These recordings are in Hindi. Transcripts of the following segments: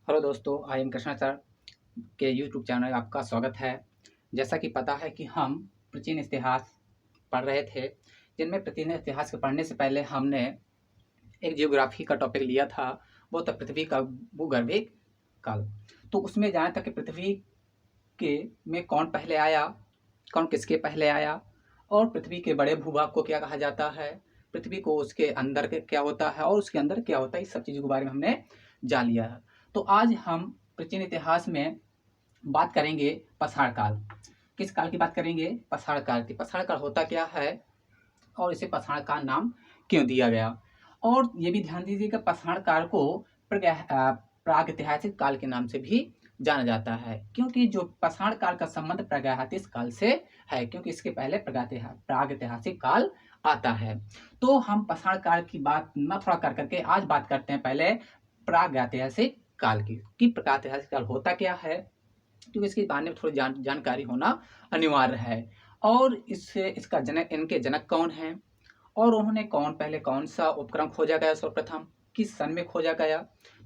हेलो दोस्तों, आई एम कृष्णाचार्य के यूट्यूब चैनल में आपका स्वागत है। जैसा कि पता है कि हम प्राचीन इतिहास पढ़ रहे थे, जिनमें प्राचीन इतिहास के पढ़ने से पहले हमने एक जियोग्राफी का टॉपिक लिया था, वो था पृथ्वी का भूगर्भिक काल। तो उसमें जाना था कि पृथ्वी के में कौन पहले आया, कौन किसके पहले आया, और पृथ्वी के बड़े भूभाग को क्या कहा जाता है, पृथ्वी को उसके अंदर क्या होता है और उसके अंदर क्या होता है, इस सब चीज़ों के बारे में हमने जान लिया है। तो आज हम प्राचीन इतिहास में बात करेंगे पसार काल। किस काल की बात करेंगे? पसार काल की। पसार काल होता क्या है और इसे पसार काल नाम क्यों दिया गया? और ये भी ध्यान दीजिएगा, पसार काल को प्रागैतिहासिक काल के नाम से भी जाना जाता है, क्योंकि जो पसार काल का संबंध प्रागैतिहासिक काल से है, क्योंकि इसके पहले प्रागैतिहासिक काल आता है। तो हम पसार काल की बात न थोड़ा कर करके आज बात करते हैं पहले प्रागैतिहासिक काल की, कि प्रागैतिहासिक काल होता क्या है, क्योंकि इसके बारे में थोड़ी जानकारी होना अनिवार्य है। और इससे इसका जनक, इनके जनक कौन हैं, और उन्होंने पहले कौन सा उपक्रम खोजा गया, सर्वप्रथम किस सन में खोजा गया,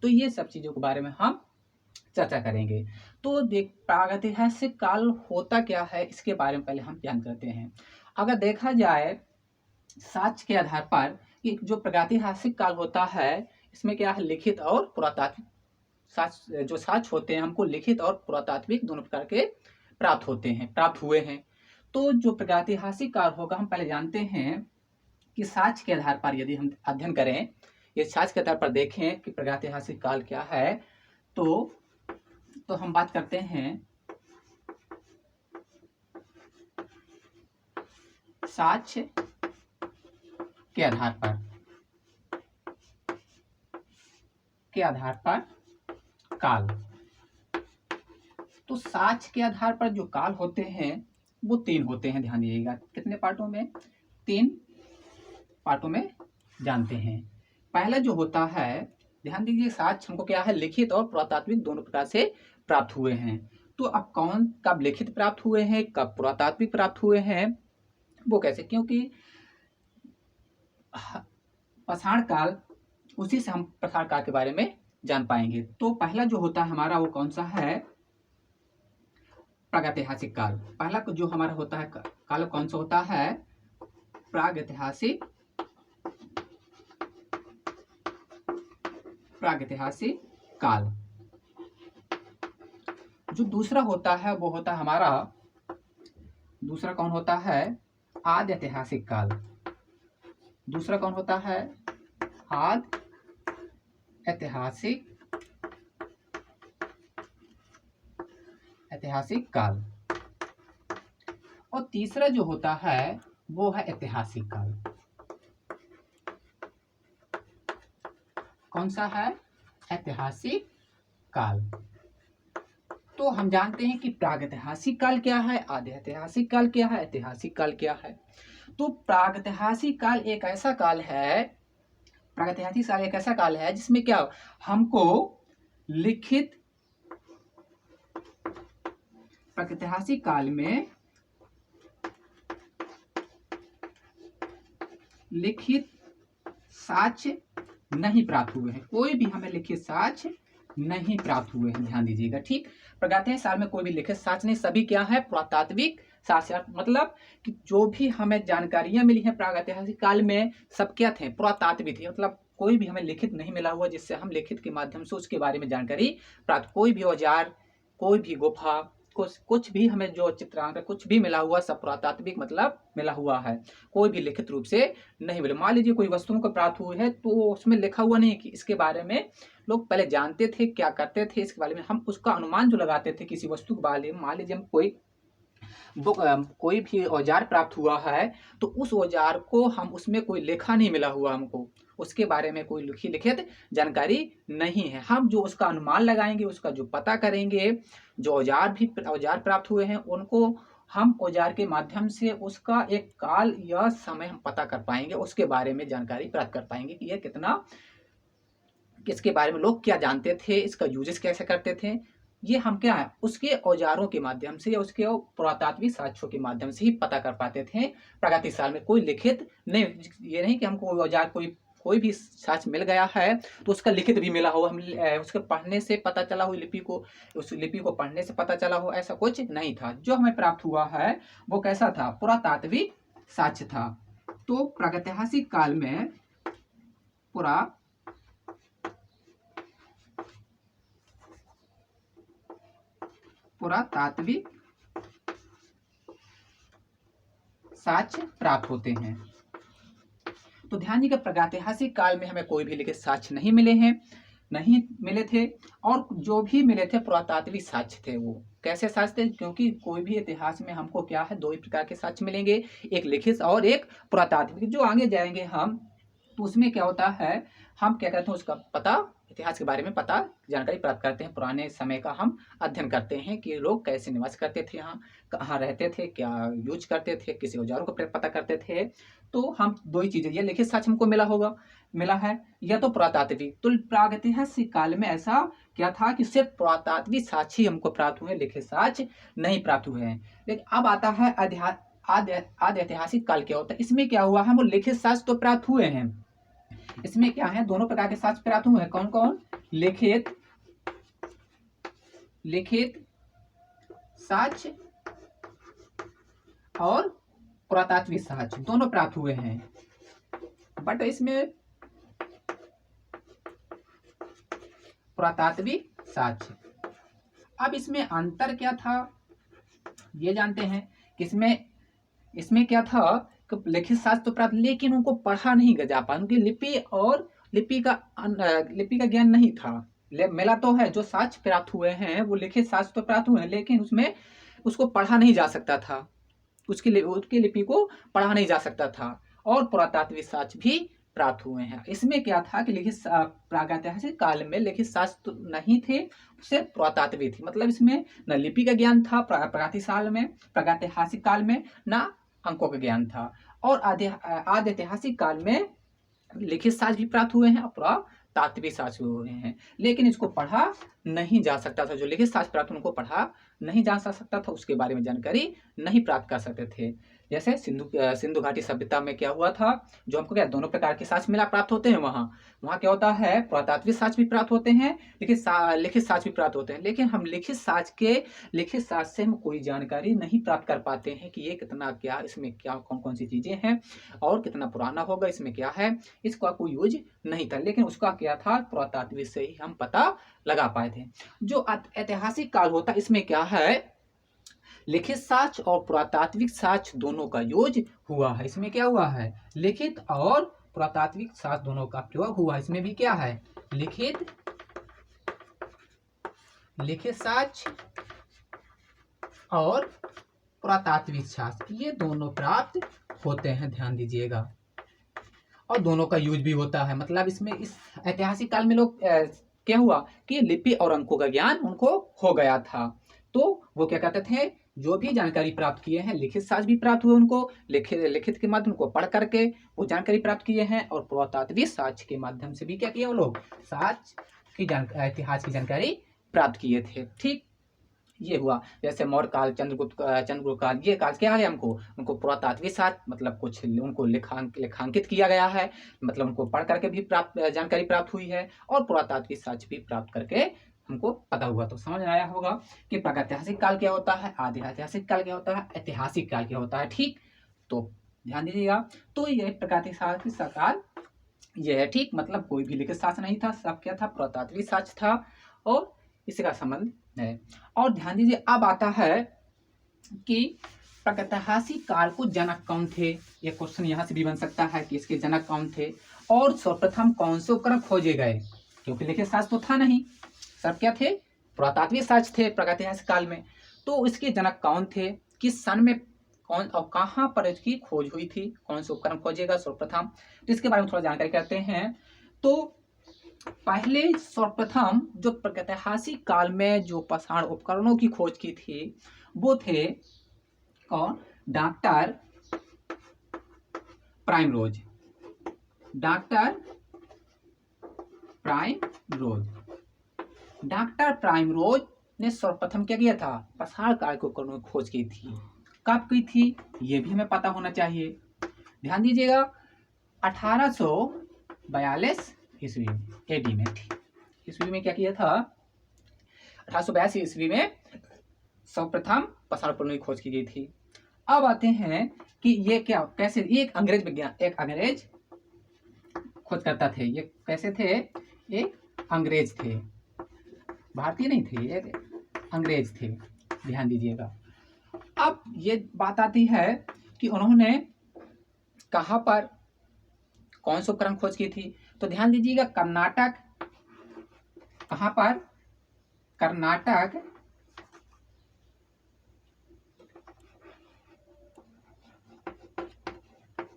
तो ये सब चीज़ों के बारे में हम चर्चा करेंगे। तो प्रागैतिहासिक काल होता क्या है, इसके बारे में पहले हम जान करते हैं। अगर देखा जाए साक्ष्य के आधार पर कि जो प्रागैतिहासिक काल होता है, इसमें क्या है, लिखित और पुरातात्विक साक्ष्य, जो साक्ष्य होते हैं हमको लिखित और पुरातात्विक दोनों प्रकार के प्राप्त हुए हैं। तो जो प्रागैतिहासिक काल होगा, हम पहले जानते हैं कि साक्ष्य के आधार पर यदि हम अध्ययन करें, ये साक्ष्य के आधार पर देखें कि प्रागैतिहासिक काल क्या है, तो हम बात करते हैं साक्ष्य के आधार पर काल। तो साक्ष्य के आधार पर जो काल होते हैं वो 3 होते हैं, ध्यान दीजिएगा। कितने पार्टों में? 3 पार्टों में जानते हैं। पहला जो होता है, ध्यान दीजिए, साक्ष्य हमको क्या है, लिखित और पुरातात्विक दोनों प्रकार से प्राप्त हुए हैं। तो अब कब लिखित प्राप्त हुए हैं, कब पुरातात्विक प्राप्त हुए हैं, वो कैसे? क्योंकि पसार काल, उसी से हम पसार काल के बारे में जान पाएंगे। तो पहला जो होता है हमारा, वो कौन सा है? प्रागैतिहासिक काल। पहला जो हमारा होता है काल कौन सा होता है? प्रागैतिहासिक काल। जो दूसरा होता है वो होता है हमारा, दूसरा कौन होता है? आद्य ऐतिहासिक काल। दूसरा कौन होता है? आद्य ऐतिहासिक काल। और तीसरा जो होता है वो है ऐतिहासिक काल। कौन सा है? ऐतिहासिक काल। तो हम जानते हैं कि प्रागैतिहासिक काल क्या है, आद्य ऐतिहासिक काल क्या है, ऐतिहासिक काल क्या है। तो प्रागैतिहासिक काल एक ऐसा काल है, जिसमें क्या हमको लिखित, प्रागैतिहासिक काल में लिखित साक्ष्य नहीं प्राप्त हुए हैं। कोई भी हमें लिखित साक्ष्य नहीं प्राप्त हुए हैं, ध्यान दीजिएगा। ठीक, प्रागैतिहासिक काल में कोई भी लिखित साक्ष्य नहीं, सभी क्या है? पुरातात्विक साक्ष्य। मतलब कि जो भी हमें जानकारियां मिली हैं प्रागैतिहासिक काल में, सब क्या थे? पुरातात्विक थे। मतलब कोई भी हमें लिखित नहीं मिला हुआ जिससे हम लिखित के माध्यम से उसके बारे में जानकारी प्राप्त, कोई भी औजार, कोई भी गुफा, कुछ भी हमें जो चित्रांकन कुछ भी मिला हुआ, सब पुरातात्विक मतलब मिला हुआ है, कोई भी लिखित रूप से नहीं मिला। मान लीजिए कोई वस्तुओं को प्राप्त हुई है, तो उसमें लिखा हुआ नहीं कि इसके बारे में लोग पहले जानते थे, क्या करते थे, इसके बारे में हम उसका अनुमान जो लगाते थे किसी वस्तु के बारे में। मान लीजिए हम कोई भी औजार प्राप्त हुआ है, तो उस औजार को हम, उसमें कोई लेखा नहीं मिला हुआ, हमको उसके बारे में कोई लिखित जानकारी नहीं है। हम जो उसका अनुमान लगाएंगे, उसका जो पता करेंगे, जो औजार प्राप्त हुए हैं, उनको हम औजार के माध्यम से उसका एक काल या समय हम पता कर पाएंगे, उसके बारे में जानकारी प्राप्त कर पाएंगे कि यह कितना, किसके बारे में लोग क्या जानते थे, इसका यूजेस कैसे करते थे। ये हम क्या है, उसके औजारों के माध्यम से या उसके पुरातात्विक साक्ष्यों के माध्यम से ही पता कर पाते थे। प्रागैतिक काल में कोई लिखित नहीं, ये नहीं कि हमको औजार कोई कोई भी साक्ष्य मिल गया है तो उसका लिखित भी मिला हो, हम उसके पढ़ने से पता चला हो लिपि को, उस लिपि को पढ़ने से पता चला हो, ऐसा कुछ नहीं था। जो हमें प्राप्त हुआ है वो कैसा था? पुरातात्विक साक्ष्य था। तो प्रागैतिहासिक काल में पुरातात्विक साक्ष्य प्राप्त होते हैं। तो ध्यान दीजिएगा, प्रागैतिहासिक काल में हमें कोई भी लिखित साक्ष्य नहीं मिले थे, और जो भी मिले थे पुरातात्विक साक्ष्य थे। वो कैसे साक्ष्य थे? क्योंकि कोई भी इतिहास में हमको क्या है, दो ही प्रकार के साक्ष्य मिलेंगे, एक लिखित और एक पुरातात्विक। जो आगे जाएंगे हम तो उसमें क्या होता है, हम क्या कहते हैं, उसका पता, इतिहास के बारे में पता जानकारी प्राप्त करते हैं। पुराने समय का हम अध्ययन करते हैं कि लोग कैसे निवास करते थे, यहाँ कहाँ रहते थे, क्या यूज करते थे, किसी औजारों को पता करते थे। तो हम दो ही चीजें, ये लिखित साक्ष्य हमको मिला है, या तो पुरातात्विक। तो प्रागैतिहासिक काल में ऐसा क्या था कि सिर्फ पुरातात्विक साक्ष्य हमको प्राप्त हुए, लिखित साक्ष्य नहीं प्राप्त हुए हैं। लेकिन अब आता है आद्य ऐतिहासिक काल। क्या होता है इसमें? क्या हुआ है, वो लिखित साक्ष्य तो प्राप्त हुए हैं। इसमें क्या है, दोनों प्रकार के साक्ष्य प्राप्त हुए हैं। कौन कौन? लिखित साक्ष्य और पुरातात्विक साक्ष्य दोनों प्राप्त हुए हैं। बट इसमें पुरातात्विक साक्ष्य, अब इसमें अंतर क्या था ये जानते हैं कि इसमें क्या था कि लिखित साक्ष्य तो प्राप्त, लेकिन उनको पढ़ा नहीं जा पाया, उनकी लिपि का ज्ञान नहीं था। मिला तो है, जो साक्ष्य प्राप्त हुए हैं वो लिखित साक्ष्य तो प्राप्त हुए हैं, लेकिन उसमें उसको पढ़ा नहीं जा सकता था, उसकी लिपि को पढ़ा नहीं जा सकता था। और पुरातात्विक साक्ष्य भी प्राप्त हुए हैं। इसमें क्या था कि लिखित प्रागैतिहासिक काल में लिखित साक्ष्य तो नहीं थे, सिर्फ पुरातात्विक थी। मतलब इसमें न लिपि का ज्ञान था प्रागैतिहासिक काल में, न अंकों का ज्ञान था। और आद्य ऐतिहासिक काल में लिखित साक्ष्य भी प्राप्त हुए हैं और पुरातात्विक साक्ष्य हुए हैं, लेकिन इसको पढ़ा नहीं जा सकता था। जो लिखित साक्ष्य प्राप्त उनको पढ़ा नहीं जा सकता था, उसके बारे में जानकारी नहीं प्राप्त कर सकते थे। जैसे सिंधु घाटी सभ्यता में क्या हुआ था, जो हमको क्या दोनों प्रकार के साक्ष्य प्राप्त होते हैं। वहाँ क्या होता है, पुरातात्विक साक्ष्य भी प्राप्त होते हैं, लिखित साक्ष्य भी प्राप्त होते हैं। लेकिन हम लिखित साक्ष्य से हम कोई जानकारी नहीं प्राप्त कर पाते हैं कि ये कितना, क्या इसमें क्या कौन कौन सी चीजें हैं और कितना पुराना होगा, इसमें क्या है, इसका कोई यूज नहीं था। लेकिन उसका क्या था, पुरातात्विक से ही हम पता लगा पाए थे। जो ऐतिहासिक काल होता है इसमें क्या है, लिखित साक्ष्य और पुरातात्विक साक्ष्य दोनों का यूज हुआ है। इसमें क्या हुआ है, लिखित और पुरातात्विक साक्ष्य दोनों का प्रयोग हुआ है। इसमें भी क्या है, लिखित साक्ष्य और पुरातात्विक साक्ष्य, ये दोनों प्राप्त होते हैं, ध्यान दीजिएगा। और दोनों का यूज भी होता है। मतलब इसमें इस ऐतिहासिक काल में लोग क्या हुआ कि लिपि और अंकों का ज्ञान उनको हो गया था, तो वो क्या कहते थे, जो भी जानकारी प्राप्त किए हैं, लिखित साक्ष्य भी प्राप्त हुए उनको, लिखित के माध्यम को पढ़ करके वो जानकारी प्राप्त किए हैं, और पुरातात्विक साक्ष्य के माध्यम से भी क्या किए वो लोग, इतिहास की जानकारी प्राप्त किए थे। ठीक, ये हुआ। जैसे मौर्य काल, चंद्रगुप्त काल, ये काल क्या है, उनको पुरातात्विक साक्ष्य, मतलब कुछ उनको लेखांकित किया गया है, मतलब उनको पढ़ करके भी जानकारी प्राप्त हुई है, और पुरातात्विक साक्ष्य भी प्राप्त करके हमको पता हुआ। तो समझ आया होगा कि प्रागैतिहासिक काल क्या होता है, आद्य ऐतिहासिक काल क्या होता है, ऐतिहासिक काल क्या होता है। ठीक, तो ध्यान दीजिएगा। तो ये प्रागैतिहासिक काल ये है। ठीक, मतलब कोई भी लिखित साक्ष्य नहीं था, सब क्या था, पुरातात्विक साक्ष्य था, और इसका संबंध है। और ध्यान दीजिए, अब आता है कि प्रागैतिहासिक काल को जनक कौन थे। ये क्वेश्चन यहाँ से भी बन सकता है कि इसके जनक कौन थे, और सर्वप्रथम कौन से उपकरण खोजे गए, क्योंकि लिखित साक्ष्य तो था नहीं, सब क्या थे, पुरातात्विक साक्ष्य थे प्रागैतिहासिक काल में। तो इसके जनक कौन थे, किस सन में, कौन और कहाँ पर इसकी खोज हुई थी, कौन से उपकरण खोजेगा सर्वप्रथम, तो इसके बारे में थोड़ा जानकारी करते हैं। तो पहले सर्वप्रथम जो प्रागैतिहासिक काल में जो पाषाण उपकरणों की खोज की थी वो थे कौन, डॉक्टर प्राइमरोज। डॉक्टर प्राइमरोज ने सर्वप्रथम क्या किया था, पाषाण काल के उपकरणों की खोज की थी। कब की थी ये भी हमें पता होना चाहिए। ध्यान दीजिएगा, 1800 1842 ईस्वी में, एडी में। ईस्वी में क्या किया था? 1882 ईस्वी में सर्वप्रथम पाषाण उपकरणों की खोज की गई थी। अब आते हैं कि ये क्या, कैसे, ये एक अंग्रेज खोज करता थे। ये कैसे थे? एक अंग्रेज थे, भारतीय नहीं थे, एक अंग्रेज थे, ध्यान दीजिएगा। अब ये बात आती है कि उन्होंने कहाँ पर कौन सा उपकरण खोज की थी? तो ध्यान दीजिएगा, कर्नाटक, कहाँ पर? कर्नाटक,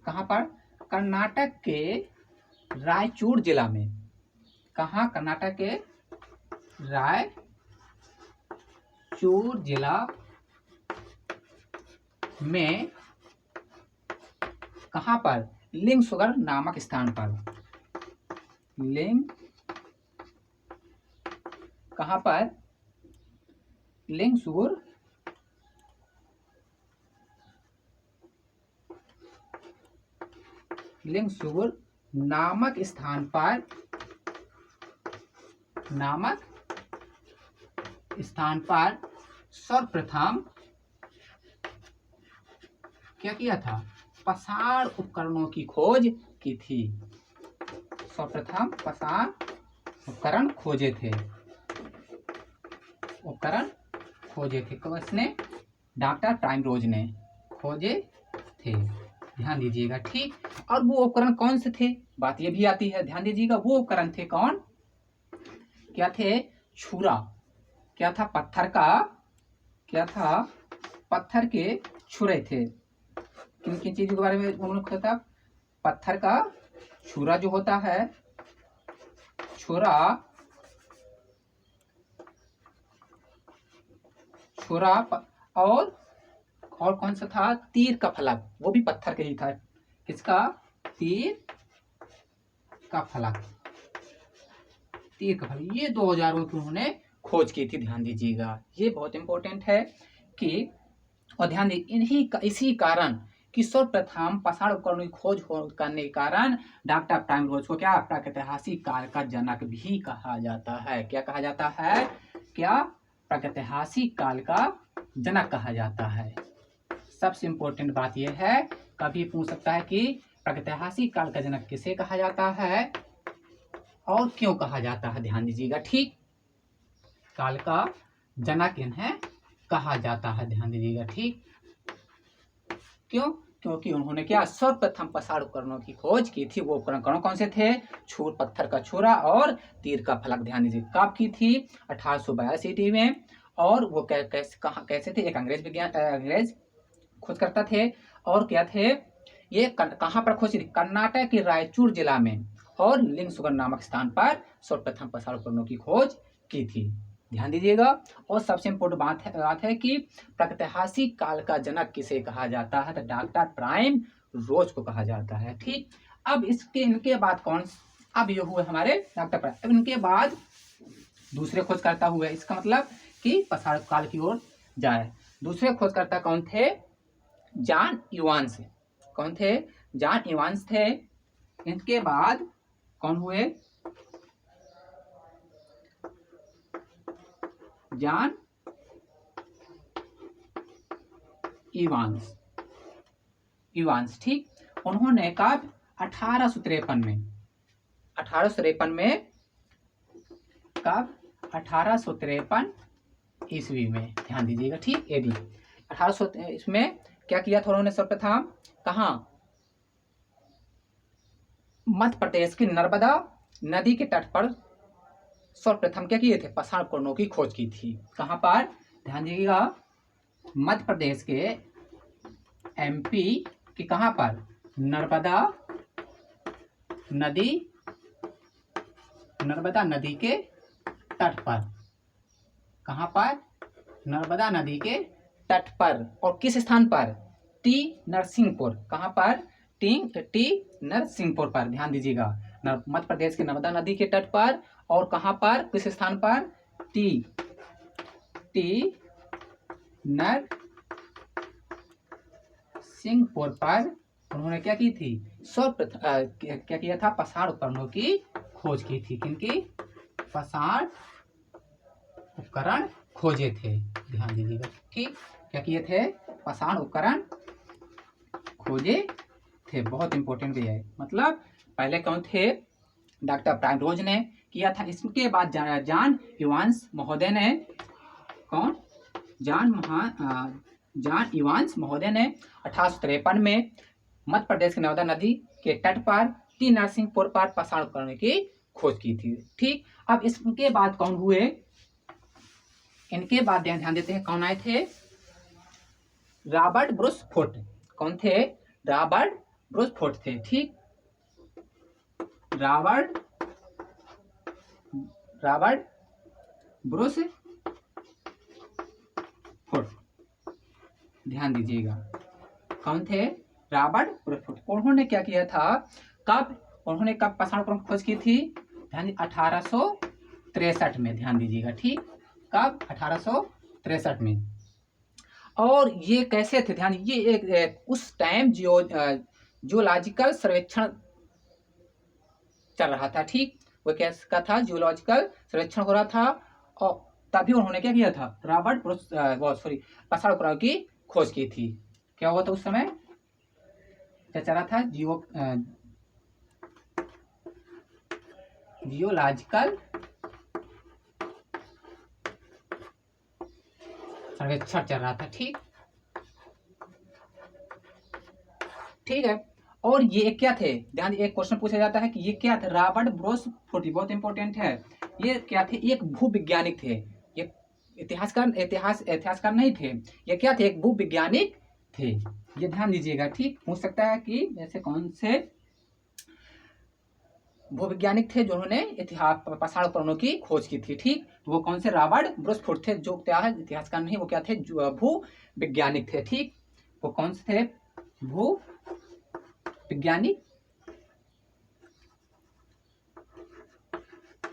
कहाँ पर? कर्नाटक के रायचूर जिला में। कहाँ? कर्नाटक के रायचूर जिला में। कहाँ पर? लिंगसुगुर नामक स्थान पर। कहाँ पर? लिंगसुगुर नामक स्थान पर सर्वप्रथम क्या किया था? पाषाण उपकरणों की खोज की थी। सर्वप्रथम पाषाण उपकरण खोजे थे। किसने? डॉक्टर प्राइमरोज ने खोजे थे। ध्यान दीजिएगा, ठीक। और वो उपकरण कौन से थे? बात ये भी आती है, ध्यान दीजिएगा। वो उपकरण थे कौन? क्या थे? छुरा। क्या था? पत्थर का, क्या था? पत्थर के छुरे थे। किन किन चीजों के बारे में उन्होंने खोजा था? पत्थर का छुरा जो होता है, छुरा और कौन सा था? तीर का फलक, वो भी पत्थर का ही था। किसका? तीर का फलक। ये 2000 की उन्होंने खोज की थी। ध्यान दीजिएगा, ये बहुत इंपॉर्टेंट है कि, और ध्यान दीजिए, इसी कारण कि सर्वप्रथम पाषाण उपकरणों की खोज करने के कारण डॉक्टर प्राइमरोज को क्या? प्रागैतिहासिक काल का जनक भी कहा जाता है। क्या कहा जाता है? क्या? प्रागैतिहासिक काल का जनक कहा जाता है। सबसे इंपॉर्टेंट बात यह है, कभी पूछ सकता है कि प्रागैतिहासिक काल का जनक किसे कहा जाता है और क्यों कहा जाता है। ध्यान दीजिएगा, ठीक। काल का जनक इन्हें कहा जाता है, ध्यान दीजिएगा, ठीक। क्यों? क्योंकि उन्होंने क्या? सर्वप्रथम पाषाण उपकरणों की खोज की थी। वो उपकरण कौन से थे? पत्थर का छुरा और तीर का फलक। ध्यान दीजिए, कब की थी? 1882 ईस्वी में। और वो कैसे थे? एक अंग्रेज खोज करता थे। और क्या थे ये? कहाँ पर खोज? कर्नाटक के रायचूर जिला में और लिंगसुगुर नामक स्थान पर सर्वप्रथम पाषाण उपकरणों की खोज की थी। ध्यान दीजिएगा। और सबसे इम्पोर्टेंट बात है कि प्रागैतिहासिक काल का जनक किसे कहा जाता है? तो डॉक्टर प्राइम रोज को कहा जाता है, ठीक। अब इनके बाद कौन? अब ये हुए हमारे डॉक्टर प्राइम। अब इनके बाद दूसरे खोजकर्ता हुए। इसका मतलब कि पाषाण काल की ओर जाए। दूसरे खोजकर्ता कौन थे? John Evans. कौन थे? जॉन इवांस थे। इनके बाद कौन हुए? जॉन इवांस, ठीक। उन्होंने कब? 1853 में। 1853 में। कब? 1853 ईस्वी में। ध्यान दीजिएगा, ठीक। एडी 1800 इसमें क्या किया था उन्होंने? सर्वप्रथम कहाँ? मध्य प्रदेश की नर्मदा नदी के तट पर सर्वप्रथम क्या किए थे? पाषाण उपकरणों की खोज की थी। कहाँ पर? ध्यान दीजिएगा, मध्य प्रदेश के एमपी की कहाँ पर? नर्मदा नदी के तट पर। कहाँ पर? नर्मदा नदी के तट पर। और किस स्थान पर? टी नरसिंहपुर। कहाँ पर? टी नरसिंहपुर पर। ध्यान दीजिएगा, मध्य प्रदेश के नर्मदा नदी के तट पर। और कहाँ पर? किस स्थान पर? टी नरसिंहपुर पर उन्होंने क्या की थी, क्या किया था, पाषाण उपकरणों की खोज की थी। किनकी? पाषाण उपकरण खोजे थे, ध्यान दीजिएगा। ठीक, क्या किए थे, पाषाण उपकरण खोजे थे। बहुत इंपॉर्टेंट भी है। मतलब पहले कौन थे, डॉक्टर प्राइमरोज ने किया था। इसके बाद जॉन इवांस महोदय ने, कौन, जॉन इवांस महोदय ने 1853 में मध्य प्रदेश के नर्मदा नदी के तट पर टी नरसिंहपुर पर पाषाण उपकरणों की खोज की थी। ठीक, अब इसके बाद कौन हुए, इनके बाद ध्यान देते हैं कौन आए थे, रॉबर्ट ब्रूस फोर्ट। कौन थे, रॉबर्ट ब्रूस फोर्ट थे। ठीक, रॉबर्ट ब्रूस फोर्ट, ध्यान दीजिएगा। कौन थे, रॉबर्ट ब्रूस फोर्ट। उन्होंने क्या किया था, उन्होंने कब पाषाण उपकरण की खोज की थी, ध्यान 1863 में, ध्यान दीजिएगा। ठीक, कब, 1863 में। और ये कैसे थे, ध्यान, ये एक उस टाइम जियोलॉजिकल सर्वेक्षण चल रहा था। ठीक, वो कैसा था, जियोलॉजिकल सर्वेक्षण हो रहा था। और तभी उन्होंने क्या किया था, रॉबर्ट ब्रूस पाषाण उपकरणों की खोज की थी। क्या हुआ था उस समय, क्या चल रहा था, जियोलॉजिकल सर्वेक्षण चल रहा था। ठीक, ठीक है। और ये क्या थे, ध्यान, एक क्वेश्चन पूछा जाता है कि ये क्या थे, रॉबर्ट ब्रूस फोर्ट, बहुत इंपॉर्टेंट है। ये क्या थे, एक भूविज्ञानिक थे। ये इतिहासकार नहीं थे। ये क्या थे, एक भूविज्ञानिक थे। ये ध्यान दीजिएगा। ठीक, पूछ सकता है कि जैसे कौन से भूविज्ञानिक थे जिन्होंने पाषाण उपकरणों की खोज की थी। ठीक, वो कौन से, रॉबर्ट ब्रूस फोर्ट थे, जो क्या है, इतिहासकार नहीं, वो क्या थे, भूविज्ञानिक थे। ठीक, वो कौन से थे, भू वैज्ञानिक,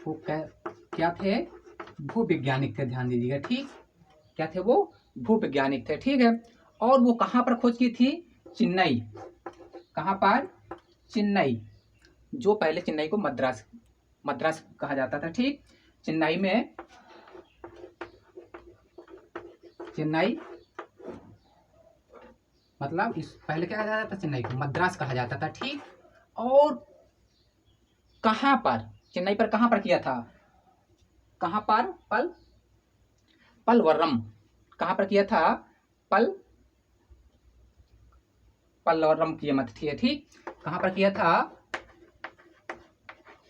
वो क्या थे, भूवैज्ञानिक थे, ध्यान दीजिएगा। ठीक, क्या थे वो, भूवैज्ञानिक थे। ठीक है। और वो कहाँ पर खोज की थी, चेन्नई। कहाँ पर, चेन्नई, जो पहले चेन्नई को मद्रास कहा जाता था। ठीक, चेन्नई में, चेन्नई मतलब इस पहले क्या कहा जाता था, चेन्नई को मद्रास कहा जाता था। ठीक, और कहाँ पर, चेन्नई पर कहाँ पर किया था, कहाँ पर, पलवरम, कहाँ पर किया था, पलवरम किया मत, ठीक, कहाँ पर किया था,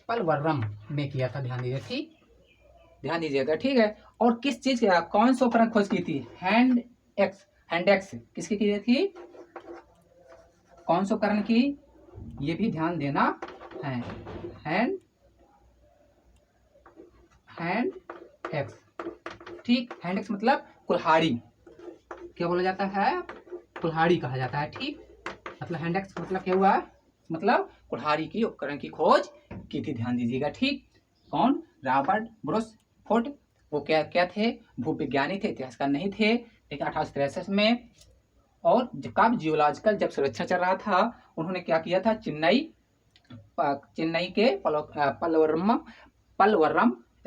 पलवरम में किया था, ध्यान दीजिए। ठीक, ध्यान दीजिएगा। ठीक है। और किस चीज का, कौन सा उपकरण खोज की थी, हैंडेक्स किसकी की थी, कौन सा उपकरण की, ये भी ध्यान देना है, हैंडेक्स। ठीक, हैंडेक्स मतलब कुल्हाड़ी, क्या बोला जाता है, कुल्हाड़ी कहा जाता है। ठीक, मतलब हैंडेक्स मतलब क्या हुआ, मतलब कुल्हाड़ी की उपकरण की खोज की थी, ध्यान दीजिएगा। ठीक, कौन, रॉबर्ट ब्रूस फोर्ट, वो क्या थे, भूविज्ञानी थे, इतिहासकार नहीं थे, लेकिन 1863 में। और कब, जियोलॉजिकल जब सर्वेक्षण चल रहा था, उन्होंने क्या किया था, चेन्नई के पलवरम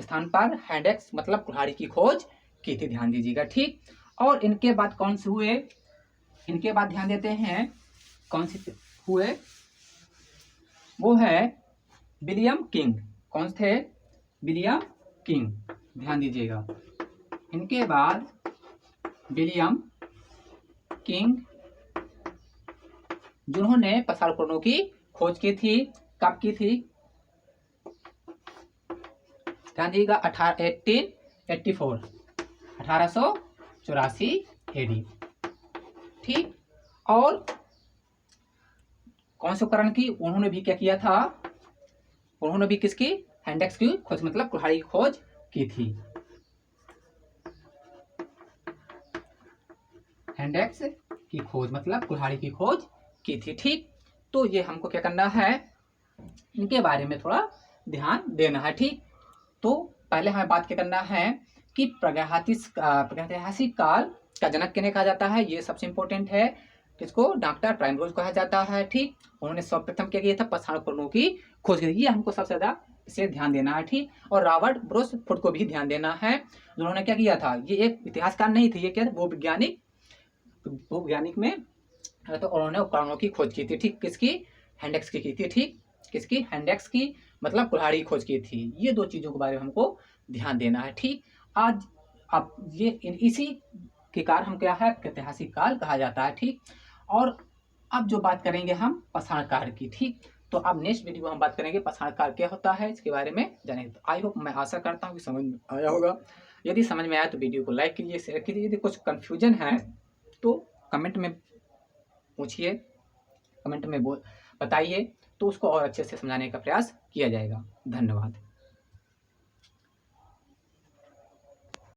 स्थान पर हैंडेक्स मतलब कुल्हाड़ी की खोज की थी, ध्यान दीजिएगा। ठीक, और इनके बाद कौन से हुए, इनके बाद ध्यान देते हैं कौन से हुए, वो है विलियम किंग। कौन थे, विलियम किंग, ध्यान दीजिएगा। इनके बाद विलियम किंग, जिन्होंने पाषाण उपकरणों की खोज की थी, कब की थी, ध्यान दीजिएगा, 1884 एडी। ठीक, और कौन से उपकरण की, उन्होंने भी क्या किया था, उन्होंने भी किसकी, हैंडेक्स की खोज मतलब कुल्हाड़ी की खोज की थी, हैंडेक्स की खोज मतलब कुल्हाड़ी की खोज की थी। ठीक, तो ये हमको क्या करना है, इनके बारे में थोड़ा ध्यान देना है। ठीक, तो पहले हमें बात क्या करना है कि प्रागैतिहासिक काल का जनक किन्हें कहा जाता है, ये सबसे इंपॉर्टेंट है। किसको? डॉक्टर प्राइमरोज कहा जाता है। ठीक, उन्होंने सर्वप्रथम क्या किया था? पाषाण उपकरणों की खोज की। ये हमको सबसे ज़्यादा इसे ध्यान देना है। ठीक, और रॉबर्ट ब्रोसफोर्ड को भी ध्यान देना है, जिन्होंने क्या किया था? ये एक इतिहासकार नहीं थे, ये क्या थे? भूवैज्ञानिक में तो उन्होंने उपकरणों की खोज की थी। ठीक, किसकी? हेंडेक्स की थी। ठीक, किसकी? हेंडेक्स की, मतलब कुल्हाड़ी की खोज की थी। ये 2 चीज़ों के बारे में हमको ध्यान देना है। ठीक, आज आप ये इसी के कारण हम क्या है? ऐतिहासिक काल कहा जाता है। ठीक, और अब जो बात करेंगे हम पाषाण काल की। ठीक, तो अब नेक्स्ट वीडियो में हम बात करेंगे पाषाण काल क्या होता है, इसके बारे में जानेंगे। तो आई होप, मैं आशा करता हूँ कि समझ में आया होगा। यदि समझ में आया तो वीडियो को लाइक कीजिए, शेयर कीजिए। यदि कुछ कन्फ्यूजन है तो कमेंट में पूछिए, कमेंट में बताइए, तो उसको और अच्छे से समझाने का प्रयास किया जाएगा। धन्यवाद।